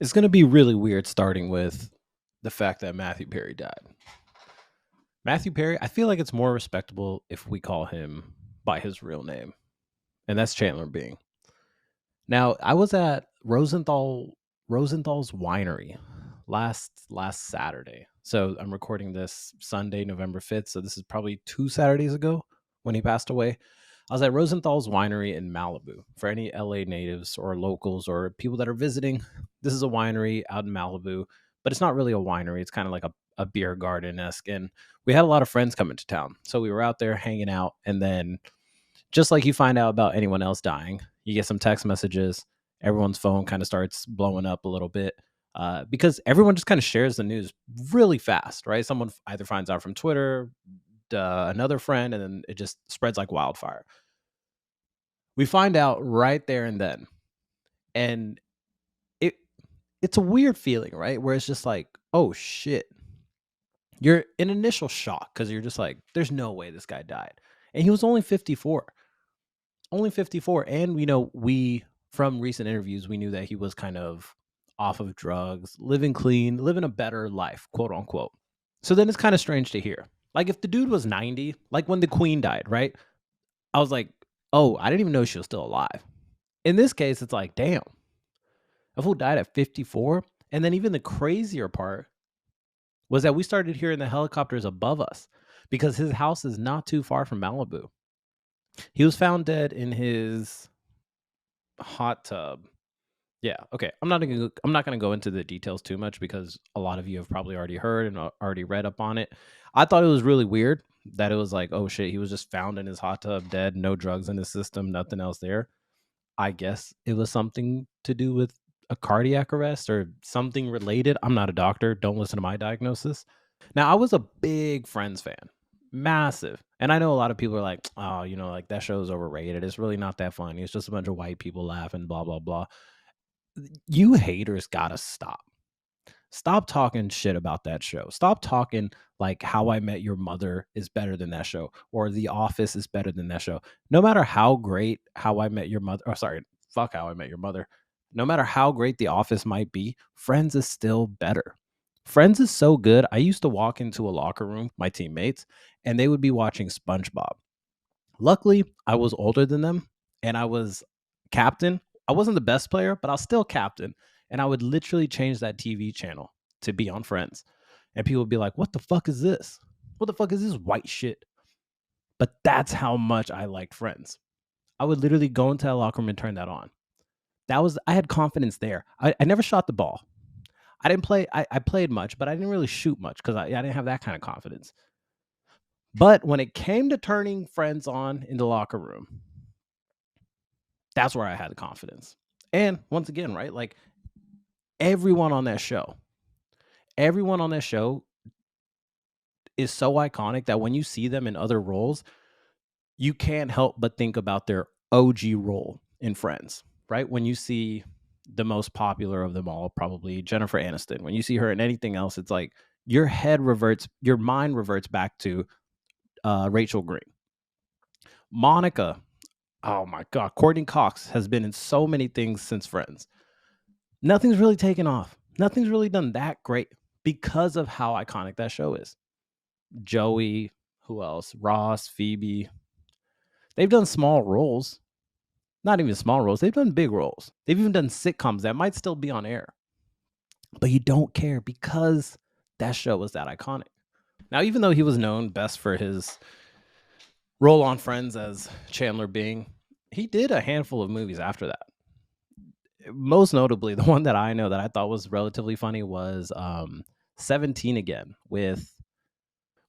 It's going to be really weird starting with the fact that Matthew Perry died. Matthew Perry, I feel like it's more respectable if we call him by his real name, and that's Chandler Bing. Now, I was at Rosenthal's winery last Saturday. So I'm recording this Sunday, November 5th. So this is probably 2 Saturdays ago when he passed away. I was at Rosenthal's winery in Malibu. For any LA natives or locals or people that are visiting, this is a winery out in Malibu, but it's not really a winery. It's kind of like a beer garden-esque. And we had a lot of friends coming to town. So we were out there hanging out, and then just like you find out about anyone else dying, you get some text messages. Everyone's phone kind of starts blowing up a little bit because everyone just kind of shares the news really fast, right? Someone either finds out from Twitter, another friend, and then it just spreads like wildfire. We find out right there and then, and it it's a weird feeling, right? Where it's just like, oh shit, you're in initial shock because you're just like, there's no way this guy died, and he was only 54. Only 54. And we from recent interviews, we knew that he was kind of off of drugs, living clean, living a better life, quote unquote. So then it's kind of strange to hear. Like if the dude was 90, like when the queen died, right? I was like, oh, I didn't even know she was still alive. In this case, it's like, damn, a fool died at 54. And then even the crazier part was that we started hearing the helicopters above us because his house is not too far from Malibu. He was found dead in his hot tub. Yeah, okay. I'm not gonna go into the details too much because a lot of you have probably already heard and already read up on it. I thought it was really weird that it was like, oh shit, he was just found in his hot tub dead, no drugs in his system, nothing else there. I guess it was something to do with a cardiac arrest or something related. I'm not a doctor. Don't listen to my diagnosis. Now, I was a big Friends fan, massive. And I know a lot of people are like, oh, like that show's overrated. It's really not that funny. It's just a bunch of white people laughing, blah, blah, blah. You haters gotta stop. Stop talking shit about that show. Stop talking like How I Met Your Mother is better than that show or The Office is better than that show. No matter how great How I Met Your Mother, or sorry, fuck How I Met Your Mother. No matter how great The Office might be, Friends is still better. Friends is so good. I used to walk into a locker room, my teammates, and they would be watching SpongeBob. Luckily, I was older than them and I was captain. I wasn't the best player, but I was still captain. And I would literally change that TV channel to be on Friends. And people would be like, what the fuck is this? What the fuck is this white shit? But that's how much I liked Friends. I would literally go into that locker room and turn that on. I had confidence there. I never shot the ball. I didn't play, I played much, but I didn't really shoot much because I didn't have that kind of confidence. But when it came to turning Friends on in the locker room, that's where I had the confidence. And once again, right? Like everyone on that show, everyone on that show is so iconic that when you see them in other roles, you can't help but think about their OG role in Friends, right? When you see the most popular of them all, probably Jennifer Aniston, when you see her in anything else, it's like your mind reverts back to Rachel Green. Monica, oh my God, Courtney Cox has been in so many things since Friends. Nothing's really taken off. Nothing's really done that great because of how iconic that show is. Joey, who else? Ross, Phoebe. They've done small roles. Not even small roles. They've done big roles. They've even done sitcoms that might still be on air. But you don't care because that show was that iconic. Now, even though he was known best for his role on Friends as Chandler Bing, he did a handful of movies after that. Most notably, the one that I know that I thought was relatively funny was 17 Again with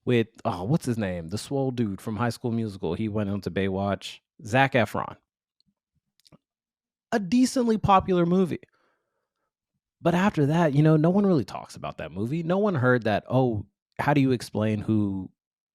what's his name? The swole dude from High School Musical. He went on to Baywatch. Zac Efron. A decently popular movie. But after that, no one really talks about that movie. No one heard that, oh, how do you explain who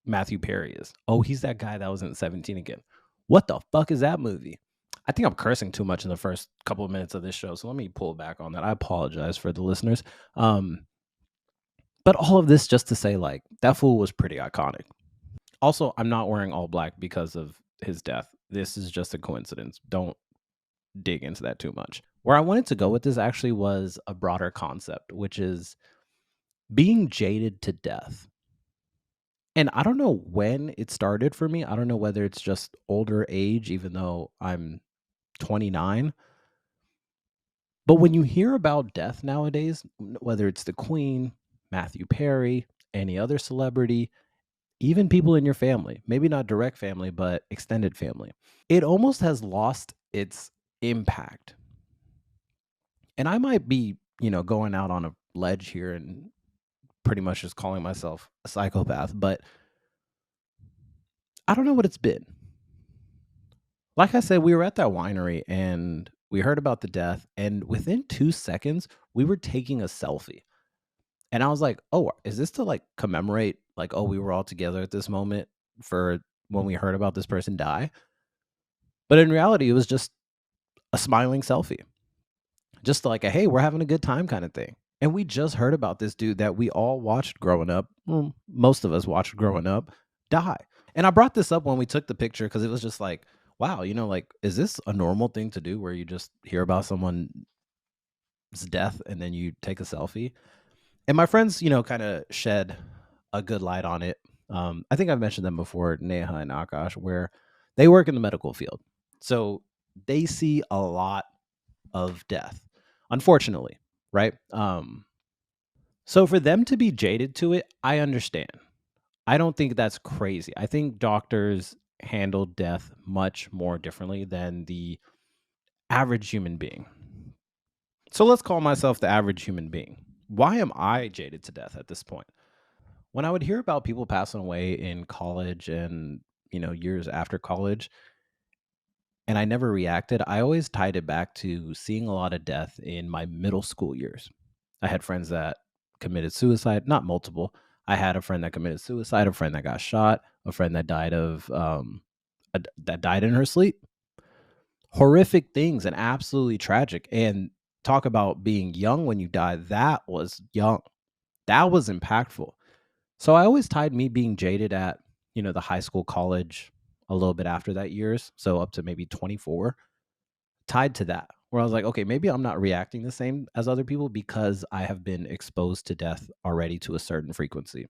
Matthew Perry is? Oh, he's that guy that was in 17 Again. What the fuck is that movie? I think I'm cursing too much in the first couple of minutes of this show, so let me pull back on that. I apologize for the listeners. But all of this just to say, like, that fool was pretty iconic. Also, I'm not wearing all black because of his death. This is just a coincidence. Don't dig into that too much. Where I wanted to go with this actually was a broader concept, which is being jaded to death. And I don't know when it started for me. I don't know whether it's just older age, even though I'm 29. But when you hear about death nowadays, whether it's the Queen, Matthew Perry, any other celebrity, even people in your family, maybe not direct family, but extended family, it almost has lost its impact. And I might be, going out on a ledge here and pretty much just calling myself a psychopath, but I don't know what it's been. Like I said, we were at that winery and we heard about the death, and within 2 seconds, we were taking a selfie. And I was like, oh, is this to like commemorate, like, oh, we were all together at this moment for when we heard about this person die? But in reality, it was just a smiling selfie, just like a hey, we're having a good time kind of thing. And we just heard about this dude that we all watched growing up. Well, most of us watched growing up die. And I brought this up when we took the picture because it was just like, wow, like, is this a normal thing to do where you just hear about someone's death and then you take a selfie? And my friends, kind of shed a good light on it. I think I've mentioned them before, Neha and Akash, where they work in the medical field. So they see a lot of death, unfortunately, right? So for them to be jaded to it, I understand. I don't think that's crazy. I think doctors handle death much more differently than the average human being. So let's call myself the average human being. Why am I jaded to death at this point? When I would hear about people passing away in college and, years after college, and I never reacted, I always tied it back to seeing a lot of death in my middle school years. I had friends that committed suicide, not multiple. I had a friend that committed suicide, a friend that got shot, a friend that died that died in her sleep. Horrific things and absolutely tragic. And talk about being young when you die. That was young. That was impactful. So I always tied me being jaded at, the high school, college, a little bit after that years. So up to maybe 24, tied to that, where I was like, okay, maybe I'm not reacting the same as other people because I have been exposed to death already to a certain frequency.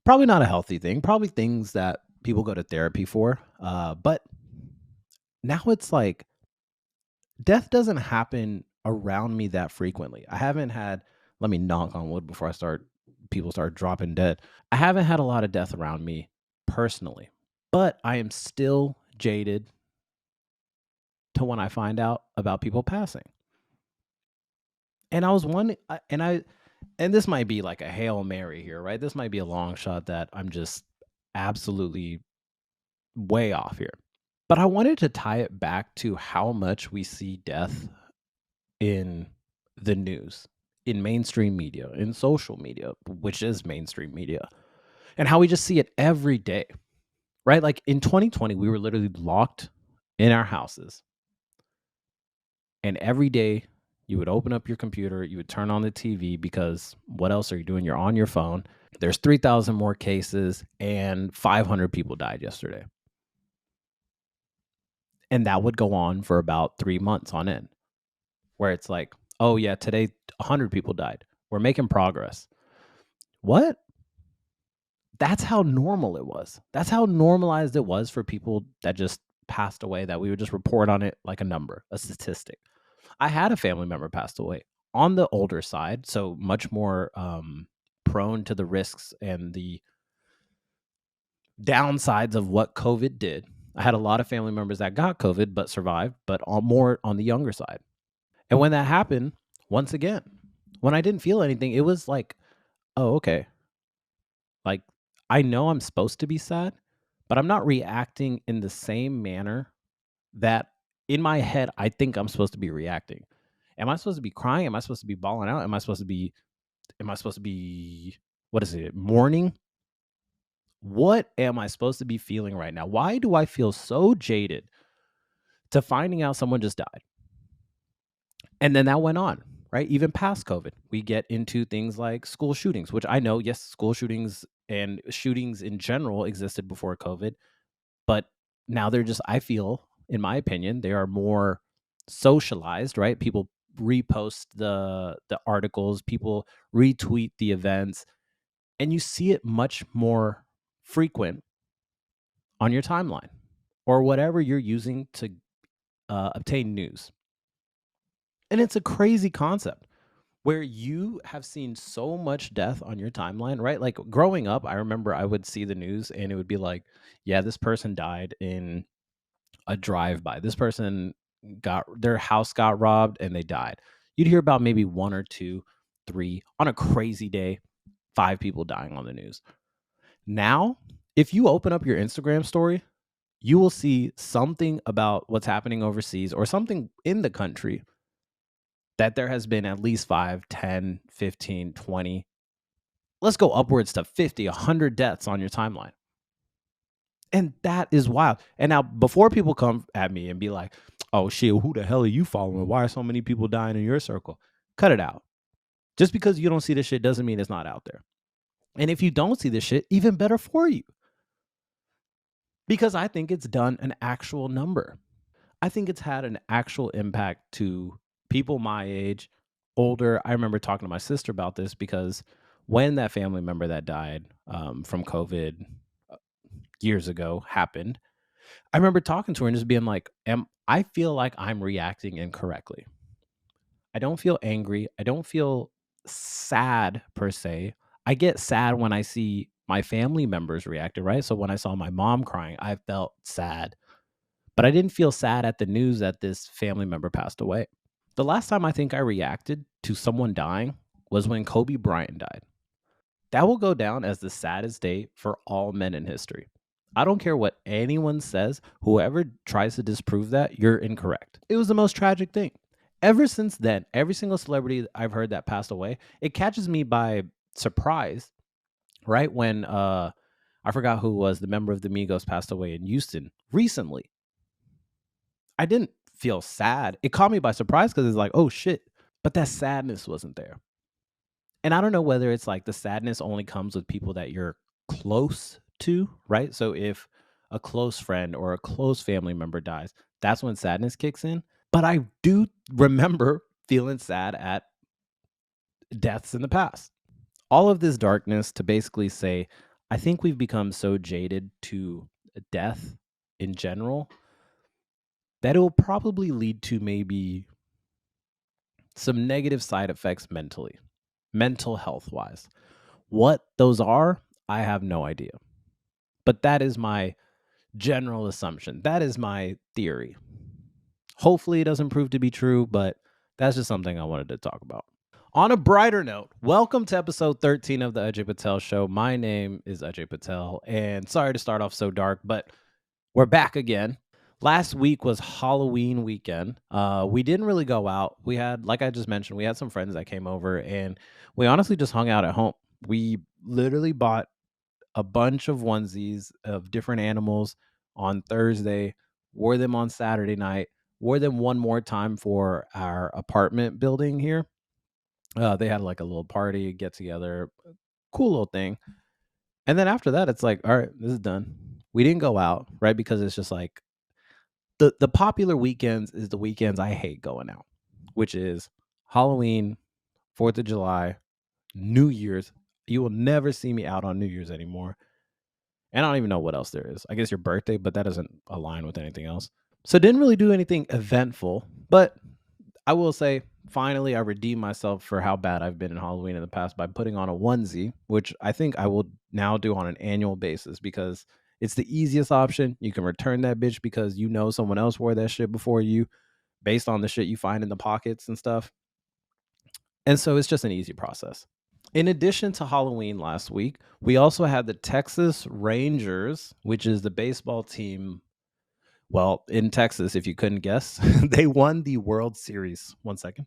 Probably not a healthy thing, probably things that people go to therapy for. But now it's like death doesn't happen around me that frequently. I haven't had, let me knock on wood before people start dropping dead. I haven't had a lot of death around me personally, but I am still jaded to when I find out about people passing. And I was one, and this might be like a Hail Mary here, right? This might be a long shot that I'm just absolutely way off here. But I wanted to tie it back to how much we see death in the news, in mainstream media, in social media, which is mainstream media, and how we just see it every day, right? Like in 2020, we were literally locked in our houses. And every day you would open up your computer, you would turn on the TV because what else are you doing? You're on your phone. There's 3,000 more cases and 500 people died yesterday. And that would go on for about 3 months on end, where it's like, oh, yeah, today 100 people died. We're making progress. What? That's how normal it was. That's how normalized it was for people that just passed away, that we would just report on it like a number, a statistic. I had a family member passed away on the older side, so much more prone to the risks and the downsides of what COVID did. I had a lot of family members that got COVID but survived, but more on the younger side. And when that happened, once again, when I didn't feel anything, it was like, oh, okay. Like, I know I'm supposed to be sad, but I'm not reacting in the same manner that in my head I think I'm supposed to be reacting. Am I supposed to be crying? Am I supposed to be bawling out? Am I supposed to be what is it? Mourning? What am I supposed to be feeling right now? Why do I feel so jaded to finding out someone just died? And then that went on, right? Even past COVID, we get into things like school shootings, which I know, yes, school shootings and shootings in general existed before COVID, but now they're just, I feel, in my opinion, they are more socialized, right? People repost the articles, people retweet the events, and you see it much more frequent on your timeline or whatever you're using to obtain news. And it's a crazy concept where you have seen so much death on your timeline, right? Like growing up, I remember I would see the news and it would be like, yeah, this person died in a drive-by. This person got their house got robbed and they died. You'd hear about maybe one or two, three on a crazy day, 5 people dying on the news. Now, if you open up your Instagram story, you will see something about what's happening overseas or something in the country that there has been at least 5, 10, 15, 20. Let's go upwards to 50, 100 deaths on your timeline. And that is wild. And now, before people come at me and be like, oh, shit, who the hell are you following? Why are so many people dying in your circle? Cut it out. Just because you don't see this shit doesn't mean it's not out there. And if you don't see this shit, even better for you. Because I think it's done an actual number. I think it's had an actual impact to people my age, older. I remember talking to my sister about this because when that family member that died from COVID years ago happened, I remember talking to her and just being like, I feel like I'm reacting incorrectly. I don't feel angry. I don't feel sad per se. I get sad when I see my family members reacting, right? So when I saw my mom crying, I felt sad. But I didn't feel sad at the news that this family member passed away. The last time I think I reacted to someone dying was when Kobe Bryant died. That will go down as the saddest day for all men in history. I don't care what anyone says. Whoever tries to disprove that, you're incorrect. It was the most tragic thing. Ever since then, every single celebrity I've heard that passed away, it catches me by surprise, right? When I forgot who was the member of the Migos passed away in Houston recently. I didn't feel sad. It caught me by surprise because it's like, oh shit. But that sadness wasn't there. And I don't know whether it's like the sadness only comes with people that you're close to, right? So if a close friend or a close family member dies, that's when sadness kicks in. But I do remember feeling sad at deaths in the past. All of this darkness to basically say, I think we've become so jaded to death in general that it will probably lead to maybe some negative side effects mentally, mental health wise. What those are, I have no idea. But that is my general assumption. That is my theory. Hopefully, it doesn't prove to be true, but that's just something I wanted to talk about. On a brighter note, welcome to episode 13 of the Ajay Patel Show. My name is Ajay Patel, and sorry to start off so dark, but we're back again. Last week was Halloween weekend. We didn't really go out. We had, like I just mentioned, we had some friends that came over, and we honestly just hung out at home. We literally bought a bunch of onesies of different animals on Thursday, wore them on Saturday night, wore them one more time for our apartment building here. They had like a little party, get together, cool little thing. And then after that, it's like, all right, this is done. We didn't go out, right? Because it's just like the popular weekends is the weekends I hate going out, which is Halloween, 4th of July, New Year's. You will never see me out on New Year's anymore. And I don't even know what else there is. I guess your birthday, but that doesn't align with anything else. So didn't really do anything eventful, but I will say finally I redeemed myself for how bad I've been in Halloween in the past by putting on a onesie, which I think I will now do on an annual basis because it's the easiest option. You can return that bitch because you know someone else wore that shit before you based on the shit you find in the pockets and stuff. And so it's just an easy process. In addition to Halloween last week, we also had the Texas Rangers, which is the baseball team. Well, in Texas, if you couldn't guess, they won the World Series. 1 second.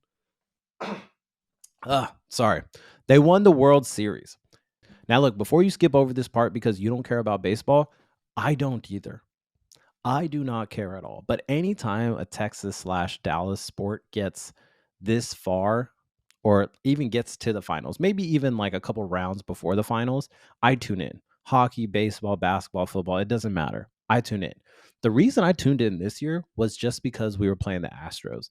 Sorry. They won the World Series. Now, look, before you skip over this part because you don't care about baseball, I don't either. I do not care at all. But anytime a Texas/Dallas sport gets this far or even gets to the finals, maybe even like a couple rounds before the finals, I tune in. Hockey, baseball, basketball, football, it doesn't matter. I tune in. The reason I tuned in this year was just because we were playing the Astros.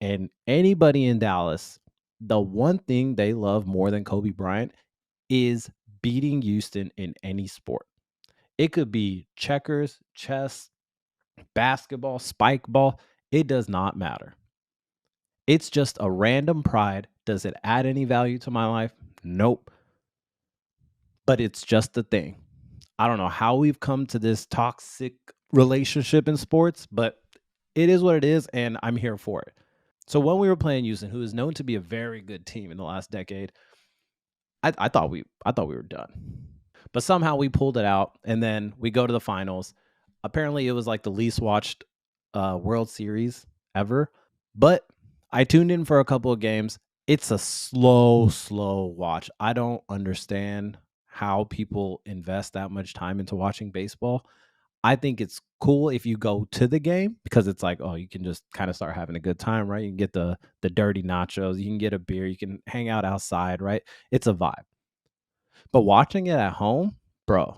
And anybody in Dallas, the one thing they love more than Kobe Bryant is beating Houston in any sport. It could be checkers, chess, basketball, spike ball. It does not matter. It's just a random pride. Does it add any value to my life? Nope. But it's just a thing. I don't know how we've come to this toxic relationship in sports, but it is what it is, and I'm here for it. So when we were playing Houston, who is known to be a very good team in the last decade, I thought we were done. But somehow we pulled it out, and then we go to the finals. Apparently, it was like the least watched World Series ever. But I tuned in for a couple of games. It's a slow watch. I don't understand how people invest that much time into watching baseball. I think it's cool if you go to the game because it's like, oh, you can just kind of start having a good time, right? You can get the dirty nachos, you can get a beer, you can hang out outside, right? It's a vibe. But watching it at home, bro,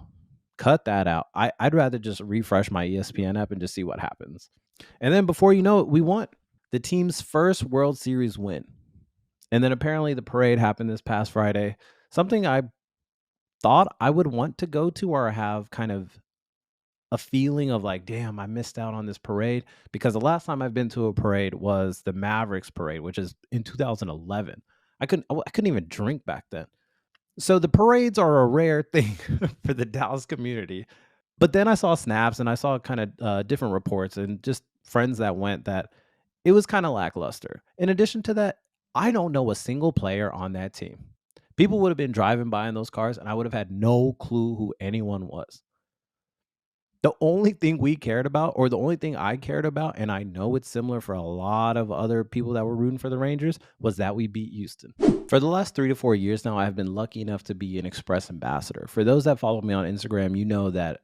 cut that out. I'd rather just refresh my ESPN app and just see what happens. And then before you know it, we won. The team's first World Series win. And then apparently the parade happened this past Friday. Something I thought I would want to go to or have kind of a feeling of like, damn, I missed out on this parade. Because the last time I've been to a parade was the Mavericks parade, which is in 2011. I couldn't even drink back then. So the parades are a rare thing for the Dallas community. But then I saw snaps and I saw kind of different reports and just friends that went that it was kind of lackluster. In addition to that, I don't know a single player on that team. People would have been driving by in those cars and I would have had no clue who anyone was. The only thing we cared about, or the only thing I cared about, and I know it's similar for a lot of other people that were rooting for the Rangers, was that we beat Houston. For the last 3 to 4 years now, I've been lucky enough to be an Express ambassador. For those that follow me on Instagram, you know that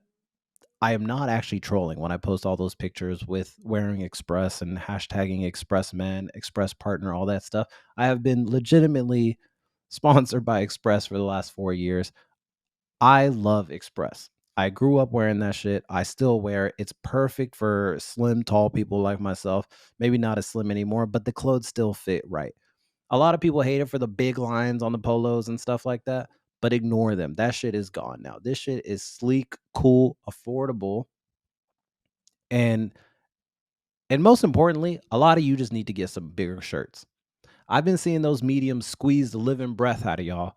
I am not actually trolling when I post all those pictures with wearing Express and hashtagging Express Men, Express Partner, all that stuff. I have been legitimately sponsored by Express for the last 4 years. I love Express. I grew up wearing that shit. I still wear it. It's perfect for slim, tall people like myself. Maybe not as slim anymore, but the clothes still fit right. A lot of people hate it for the big lines on the polos and stuff like that, but ignore them. That shit is gone now. This shit is sleek, cool, affordable, and most importantly, a lot of you just need to get some bigger shirts. I've been seeing those mediums squeeze the living breath out of y'all.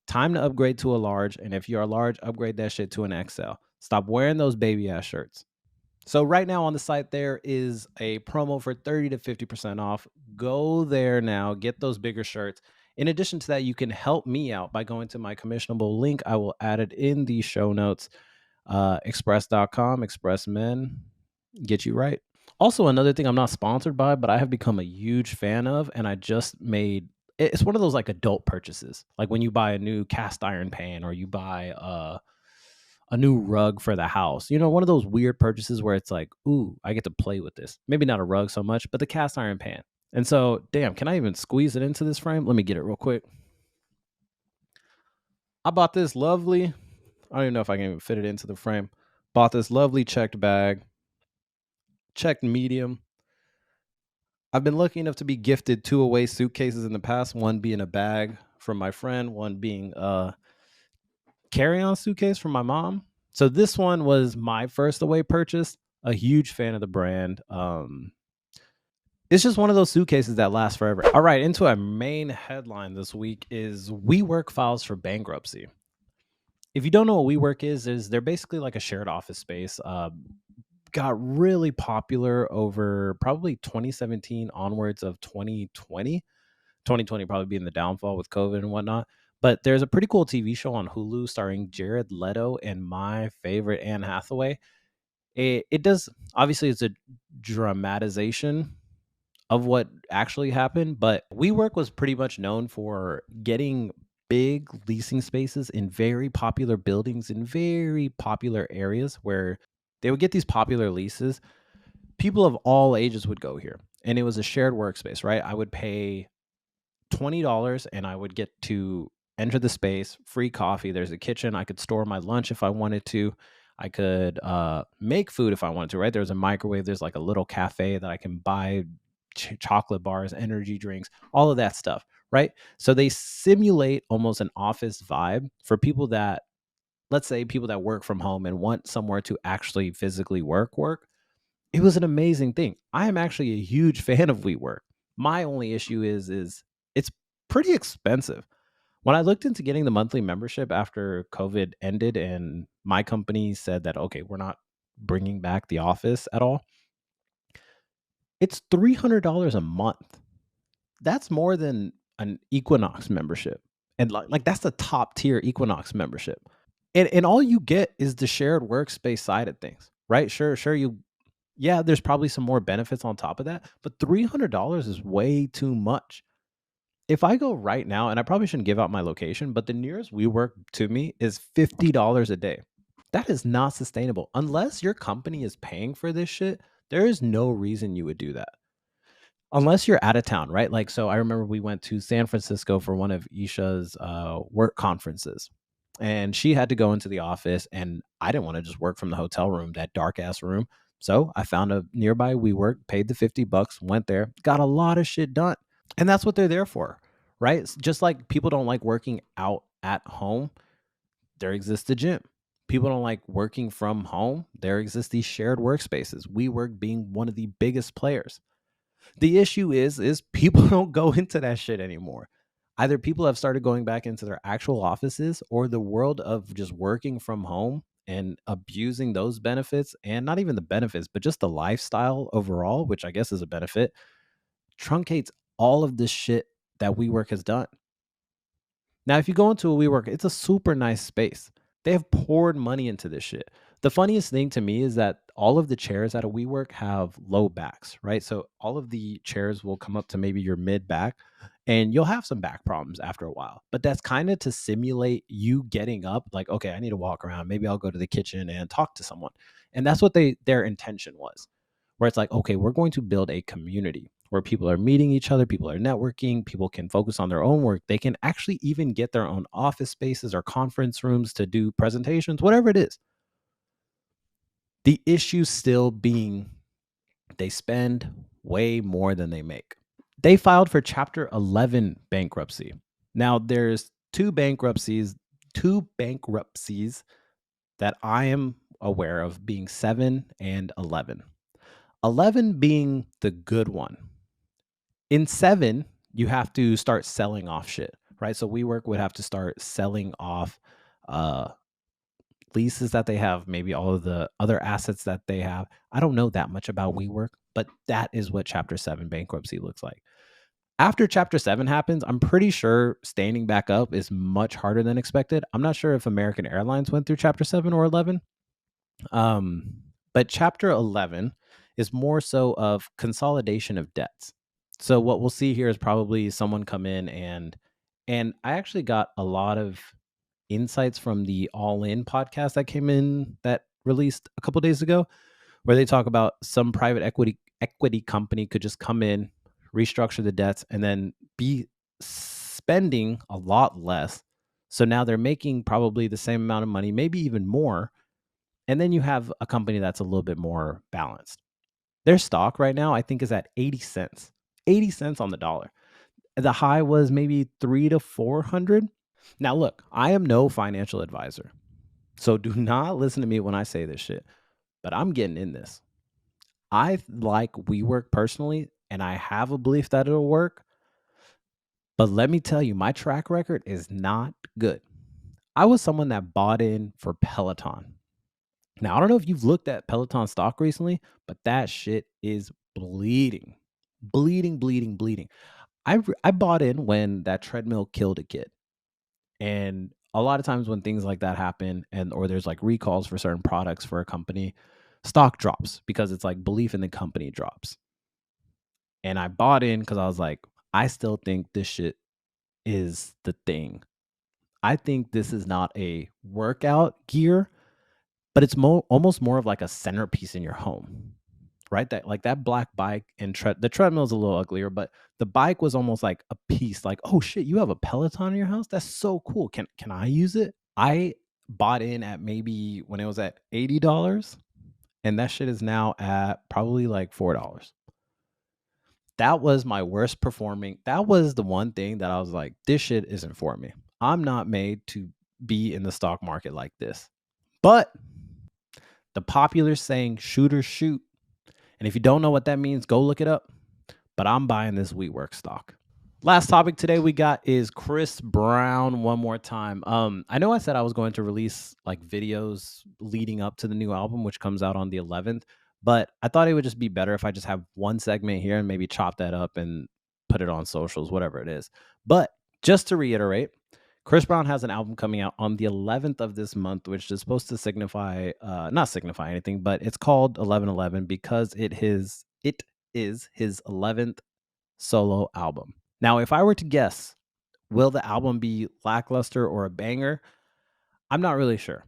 Time to upgrade to a large, and if you're a large, upgrade that shit to an XL. Stop wearing those baby ass shirts. So right now on the site there is a promo for 30 to 50% off. Go there now, get those bigger shirts. In addition to that, you can help me out by going to my commissionable link. I will add it in the show notes. Express.com, Express Men, get you right. Also, another thing I'm not sponsored by, but I have become a huge fan of, and I just made it's one of those like adult purchases. Like when you buy a new cast iron pan or you buy a new rug for the house. You know, one of those weird purchases where it's like, ooh, I get to play with this. Maybe not a rug so much, but the cast iron pan. And so, damn, can I even squeeze it into this frame? Let me get it real quick. I bought this lovely, I don't even know if I can even fit it into the frame. Bought this lovely checked bag, checked medium. I've been lucky enough to be gifted 2 away suitcases in the past, one being a bag from my friend, one being a carry-on suitcase from my mom. So this one was my first away purchase. A huge fan of the brand. It's just one of those suitcases that lasts forever. All right, into our main headline this week is WeWork files for bankruptcy. If you don't know what WeWork is they're basically like a shared office space. Got really popular over probably 2017 onwards of 2020. 2020 probably being the downfall with COVID and whatnot. But there's a pretty cool TV show on Hulu starring Jared Leto and my favorite Anne Hathaway. It does, obviously it's a dramatization of what actually happened, but WeWork was pretty much known for getting big leasing spaces in very popular buildings in very popular areas where they would get these popular leases. People of all ages would go here, and it was a shared workspace, right? I would pay $20 and I would get to enter the space, free coffee. There's a kitchen. I could store my lunch if I wanted to. I could make food if I wanted to, right? There's a microwave. There's like a little cafe that I can buy chocolate bars, energy drinks, all of that stuff, right? So they simulate almost an office vibe for people that, let's say, people that work from home and want somewhere to actually physically work. It was an amazing thing. I am actually a huge fan of WeWork. My only issue is it's pretty expensive. When I looked into getting the monthly membership after COVID ended and my company said that, okay, we're not bringing back the office at all, it's $300 a month. That's more than an Equinox membership. And like that's the top tier Equinox membership. And all you get is the shared workspace side of things, right? Sure, you, yeah, there's probably some more benefits on top of that, but $300 is way too much. If I go right now, and I probably shouldn't give out my location, but the nearest WeWork to me is $50 a day. That is not sustainable. Unless your company is paying for this shit, there is no reason you would do that. Unless you're out of town, right? Like, so I remember we went to San Francisco for one of Isha's work conferences, and she had to go into the office, and I didn't want to just work from the hotel room, that dark ass room. So I found a nearby WeWork, paid the $50, went there, got a lot of shit done. And that's what they're there for, right? Just like people don't like working out at home, there exists the gym. People don't like working from home, there exist these shared workspaces. WeWork being one of the biggest players. The issue is people don't go into that shit anymore. Either people have started going back into their actual offices, or the world of just working from home and abusing those benefits, and not even the benefits, but just the lifestyle overall, which I guess is a benefit, truncates all of this shit that WeWork has done. Now, if you go into a WeWork, it's a super nice space. They have poured money into this shit. The funniest thing to me is that all of the chairs at a WeWork have low backs, right? So all of the chairs will come up to maybe your mid back, and you'll have some back problems after a while. But that's kind of to simulate you getting up, like, okay, I need to walk around. Maybe I'll go to the kitchen and talk to someone. And that's what their intention was, where it's like, okay, we're going to build a community where people are meeting each other, people are networking, people can focus on their own work. They can actually even get their own office spaces or conference rooms to do presentations, whatever it is. The issue still being they spend way more than they make. They filed for Chapter 11 bankruptcy. Now, there's two bankruptcies that I am aware of, being 7 and 11. 11 being the good one. In 7, you have to start selling off shit, right? So WeWork would have to start selling off uh, leases that they have, maybe all of the other assets that they have. I don't know that much about WeWork, but that is what Chapter 7 bankruptcy looks like. After Chapter 7 happens, I'm pretty sure standing back up is much harder than expected. I'm not sure if American Airlines went through Chapter 7 or 11. But Chapter 11 is more so of consolidation of debts. So what we'll see here is probably someone come in, and I actually got a lot of insights from the All In podcast that came in, that released a couple days ago, where they talk about some private equity company could just come in, restructure the debts, and then be spending a lot less. So now they're making probably the same amount of money, maybe even more. And then you have a company that's a little bit more balanced. Their stock right now, I think, is at 80 cents. 80 cents on the dollar. The high was maybe 3 to 400. Now, look, I am no financial advisor, so do not listen to me when I say this shit, but I'm getting in this. I like WeWork personally, and I have a belief that it'll work. But let me tell you, my track record is not good. I was someone that bought in for Peloton. Now, I don't know if you've looked at Peloton stock recently, but that shit is bleeding. Bleeding, bleeding, bleeding. I bought in when that treadmill killed a kid. And a lot of times when things like that happen, and or there's like recalls for certain products for a company, stock drops because it's like belief in the company drops. And I bought in because I was like, I still think this shit is the thing. I think this is not a workout gear, but it's almost more of like a centerpiece in your home, right? That like that black bike and the treadmill is a little uglier, but the bike was almost like a piece. Like, oh shit, you have a Peloton in your house? That's so cool. Can I use it? I bought in at maybe when it was at $80, and that shit is now at probably like $4. That was my worst performing. That was the one thing that I was like, this shit isn't for me. I'm not made to be in the stock market like this. But the popular saying, shoot or shoot. And if you don't know what that means, go look it up. But I'm buying this WeWork stock. Last topic today we got is Chris Brown one more time. I know I said I was going to release like videos leading up to the new album, which comes out on the 11th, but I thought it would just be better if I just have one segment here and maybe chop that up and put it on socials, whatever it is. But just to reiterate, Chris Brown has an album coming out on the 11th of this month, which is supposed to signify, not signify anything, but it's called 11/11 because it is his 11th solo album. Now, if I were to guess, will the album be lackluster or a banger? I'm not really sure.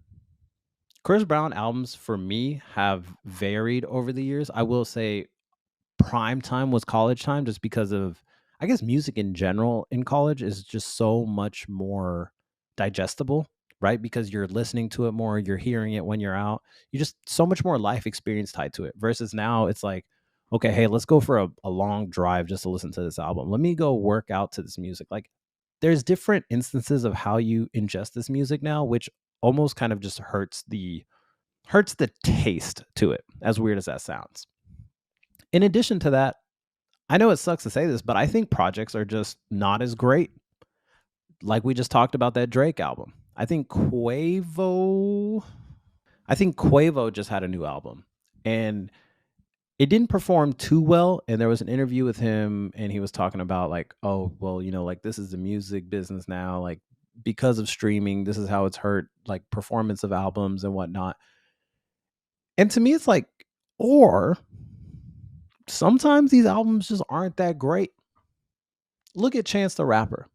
Chris Brown albums for me have varied over the years. I will say prime time was college time just because of, I guess, music in general in college is just so much more digestible, right? Because you're listening to it more, you're hearing it when you're out. You just so much more life experience tied to it versus now it's like, okay, hey, let's go for a long drive just to listen to this album. Let me go work out to this music. Like there's different instances of how you ingest this music now, which almost kind of just hurts the taste to it, as weird as that sounds. In addition to that, I know it sucks to say this, but I think projects are just not as great. Like we just talked about that Drake album. I think Quavo just had a new album and it didn't perform too well. And there was an interview with him and he was talking about like, oh, well, like this is the music business now. Like because of streaming, this is how it's hurt like performance of albums and whatnot. And to me, it's like, or sometimes these albums just aren't that great. Look at Chance the Rapper.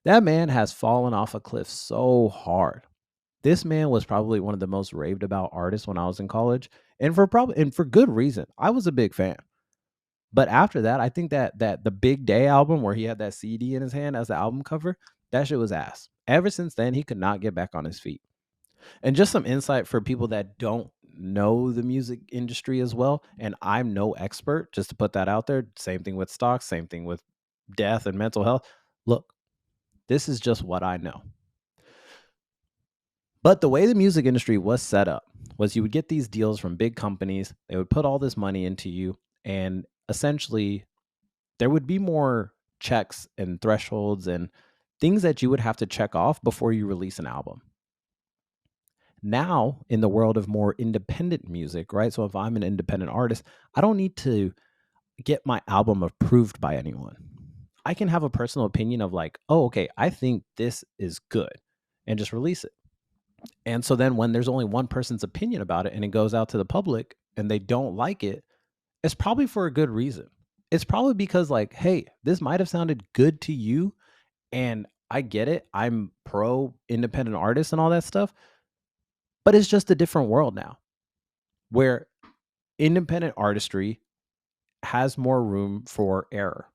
That man has fallen off a cliff so hard. This man was probably one of the most raved about artists when I was in college, and for good reason. I was a big fan. But after that, I think that the Big Day album where he had that CD in his hand as the album cover, that shit was ass. Ever since then, he could not get back on his feet. And just some insight for people that don't know the music industry as well, and I'm no expert, just to put that out there. Same thing with stocks, same thing with death and mental health. Look, this is just what I know. But the way the music industry was set up was you would get these deals from big companies, they would put all this money into you, and essentially there would be more checks and thresholds and things that you would have to check off before you release an album. Now, in the world of more independent music, right? So if I'm an independent artist, I don't need to get my album approved by anyone. I can have a personal opinion of like, oh, okay, I think this is good and just release it. And so then when there's only one person's opinion about it and it goes out to the public and they don't like it, it's probably for a good reason. It's probably because like, hey, this might have sounded good to you and I get it. I'm pro independent artist and all that stuff. But it's just a different world now where independent artistry has more room for error.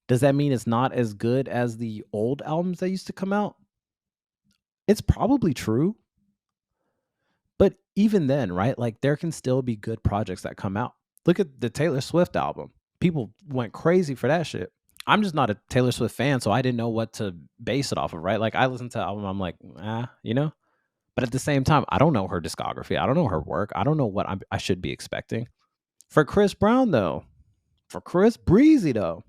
Does that mean it's not as good as the old albums that used to come out? It's probably true. But even then, right? Like there can still be good projects that come out. Look at the Taylor Swift album. People went crazy for that shit. I'm just not a Taylor Swift fan, so I didn't know what to base it off of, right? Like I listened to the album, I'm like, But at the same time, I don't know her discography. I don't know her work. I don't know what I should be expecting. For Chris Brown, though, for Chris Breezy, though,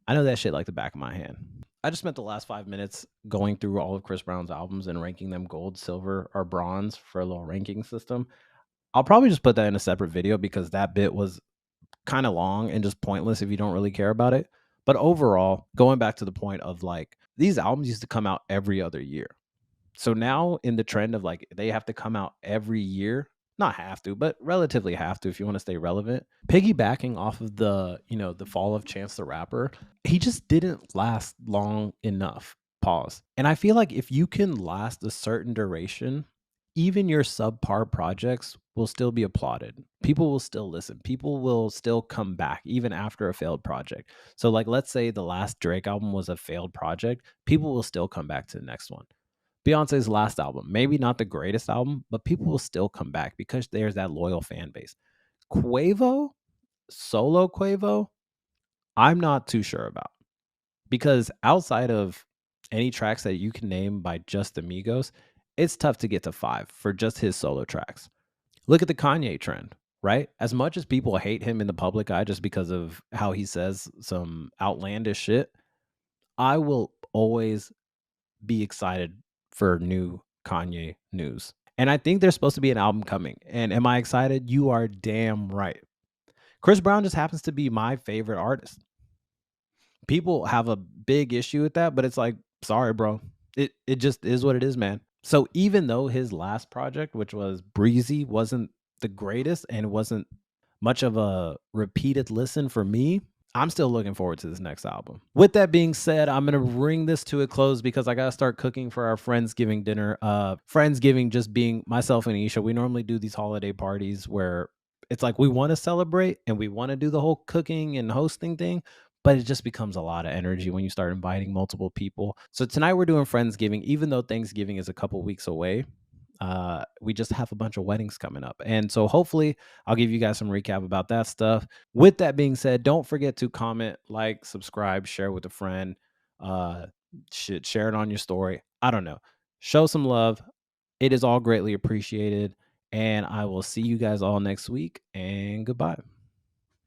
I know that shit like the back of my hand. I just spent the last 5 minutes going through all of Chris Brown's albums and ranking them gold, silver, or bronze for a little ranking system. I'll probably just put that in a separate video because that bit was kind of long and just pointless if you don't really care about it. But overall, going back to the point of like these albums used to come out every other year. So now in the trend of like they have to come out every year, not have to, but relatively have to if you want to stay relevant. Piggybacking off of the fall of Chance the Rapper, he just didn't last long enough. Pause. And I feel like if you can last a certain duration, even your subpar projects will still be applauded. People will still listen. People will still come back even after a failed project. So like let's say the last Drake album was a failed project, people will still come back to the next one. Beyonce's last album, maybe not the greatest album, but people will still come back because there's that loyal fan base. Quavo, solo Quavo, I'm not too sure about because outside of any tracks that you can name by just Amigos, it's tough to get to 5 for just his solo tracks. Look at the Kanye trend, right? As much as people hate him in the public eye just because of how he says some outlandish shit, I will always be excited for new Kanye news. And I think there's supposed to be an album coming. And am I excited? You are damn right. Chris Brown just happens to be my favorite artist. People have a big issue with that, but it's like, sorry, bro. It just is what it is, man. So even though his last project, which was Breezy, wasn't the greatest and wasn't much of a repeated listen for me, I'm still looking forward to this next album. With that being said, I'm gonna bring this to a close because I gotta start cooking for our Friendsgiving dinner. Friendsgiving just being myself and Isha. We normally do these holiday parties where it's like we want to celebrate and we want to do the whole cooking and hosting thing, but it just becomes a lot of energy when you start inviting multiple people. So tonight we're doing Friendsgiving, even though Thanksgiving is a couple weeks away. We just have a bunch of weddings coming up. And so hopefully I'll give you guys some recap about that stuff. With that being said, don't forget to comment, like, subscribe, share with a friend, uh, share it on your story. I don't know. Show some love. It is all greatly appreciated. And I will see you guys all next week. And goodbye.